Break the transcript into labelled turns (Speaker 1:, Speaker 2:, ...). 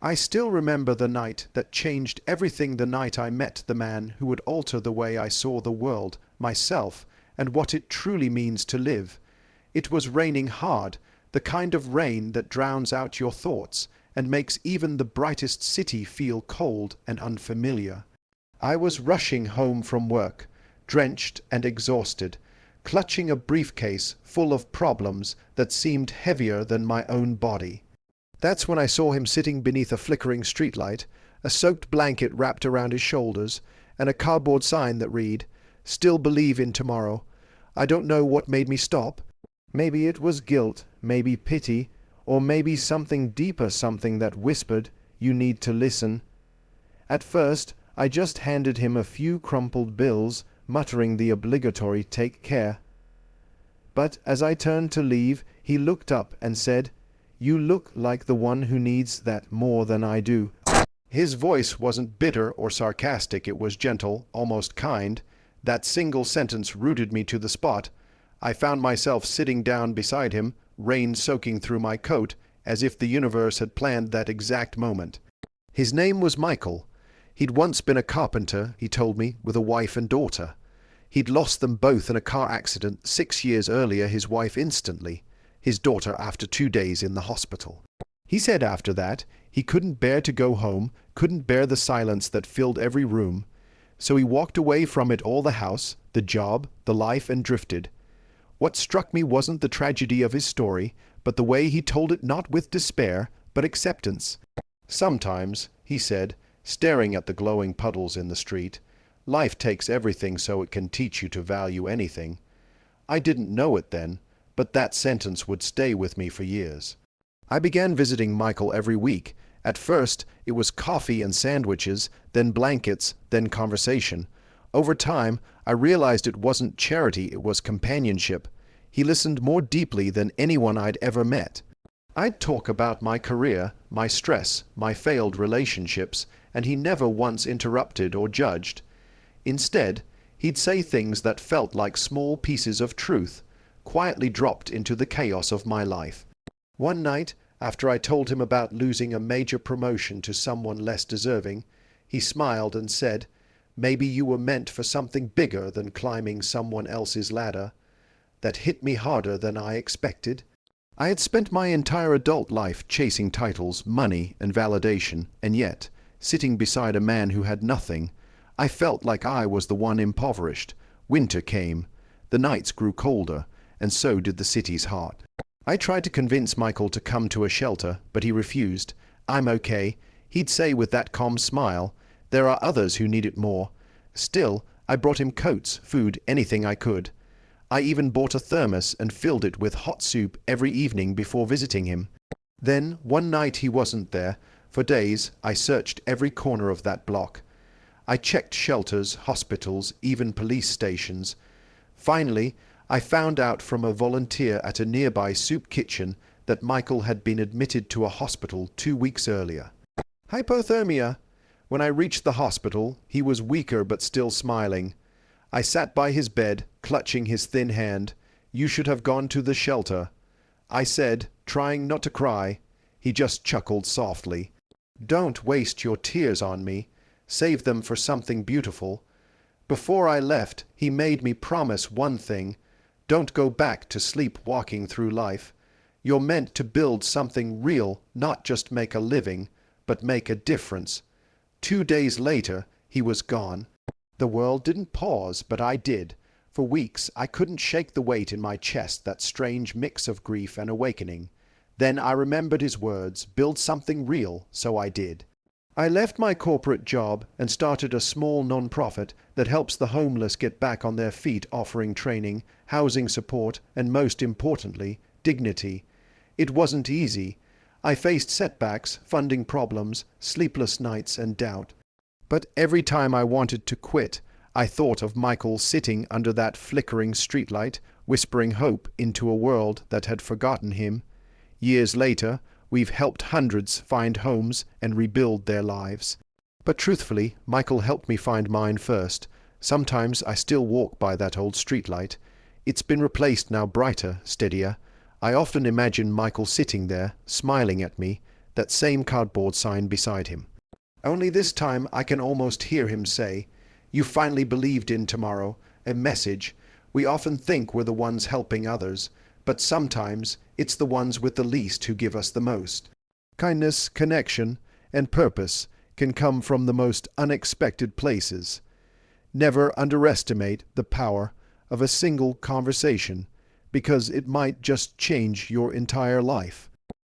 Speaker 1: I still remember the night that changed everything, the night I met the man who would alter the way I saw the world, myself, and what it truly means to live. It was raining hard, the kind of rain that drowns out your thoughts and makes even the brightest city feel cold and unfamiliar. I was rushing home from work, drenched and exhausted, clutching a briefcase full of problems that seemed heavier than my own body. That's when I saw him sitting beneath a flickering streetlight, a soaked blanket wrapped around his shoulders, and a cardboard sign that read, "Still believe in tomorrow." I don't know what made me stop. Maybe it was guilt, maybe pity, or maybe something deeper, something that whispered, "You need to listen." At first, I just handed him a few crumpled bills, muttering the obligatory "take care." But as I turned to leave, he looked up and said, "You look like the one who needs that more than I do." His voice wasn't bitter or sarcastic, it was gentle, almost kind. That single sentence rooted me to the spot. I found myself sitting down beside him, rain soaking through my coat, as if the universe had planned that exact moment. His name was Michael. He'd once been a carpenter, he told me, with a wife and daughter. He'd lost them both in a car accident 6 years earlier, his wife instantly, his daughter after 2 days in the hospital. He said after that, he couldn't bear to go home, couldn't bear the silence that filled every room. So he walked away from it all, the house, the job, the life, and drifted. What struck me wasn't the tragedy of his story, but the way he told it, not with despair, but acceptance. "Sometimes," he said, staring at the glowing puddles in the street, "life takes everything so it can teach you to value anything." I didn't know it then, but that sentence would stay with me for years. I began visiting Michael every week. At first, it was coffee and sandwiches, then blankets, then conversation. Over time, I realized it wasn't charity, it was companionship. He listened more deeply than anyone I'd ever met. I'd talk about my career, my stress, my failed relationships, and he never once interrupted or judged. Instead, he'd say things that felt like small pieces of truth, quietly dropped into the chaos of my life. One night, after I told him about losing a major promotion to someone less deserving, he smiled and said, "Maybe you were meant for something bigger than climbing someone else's ladder." That hit me harder than I expected. I had spent my entire adult life chasing titles, money, and validation, and yet, sitting beside a man who had nothing, I felt like I was the one impoverished. Winter came. The nights grew colder, and so did the city's heart. I tried to convince Michael to come to a shelter, but he refused. "I'm okay," he'd say with that calm smile. "There are others who need it more." Still, I brought him coats, food, anything I could. I even bought a thermos and filled it with hot soup every evening before visiting him. Then, one night he wasn't there. For days, I searched every corner of that block. I checked shelters, hospitals, even police stations. Finally, I found out from a volunteer at a nearby soup kitchen that Michael had been admitted to a hospital 2 weeks earlier. Hypothermia. When I reached the hospital, he was weaker but still smiling. I sat by his bed, clutching his thin hand. "You should have gone to the shelter," I said, trying not to cry. He just chuckled softly. "Don't waste your tears on me. Save them for something beautiful." Before I left, he made me promise one thing. Don't go back to sleepwalking through life. You're meant to build something real, not just make a living, but make a difference. 2 days later, he was gone. The world didn't pause, but I did. For weeks, I couldn't shake the weight in my chest, that strange mix of grief and awakening. Then I remembered his words, "Build something real," so I did. I left my corporate job and started a small non-profit that helps the homeless get back on their feet, offering training, housing support, and most importantly, dignity. It wasn't easy. I faced setbacks, funding problems, sleepless nights, and doubt. But every time I wanted to quit, I thought of Michael sitting under that flickering streetlight, whispering hope into a world that had forgotten him. Years later, we've helped hundreds find homes and rebuild their lives. But truthfully, Michael helped me find mine first. Sometimes I still walk by that old streetlight. It's been replaced now, brighter, steadier. I often imagine Michael sitting there, smiling at me, that same cardboard sign beside him. Only this time I can almost hear him say, "You finally believed in tomorrow, a message. We often think we're the ones helping others, but sometimes it's the ones with the least who give us the most." Kindness, connection, and purpose can come from the most unexpected places. Never underestimate the power of a single conversation, because it might just change your entire life.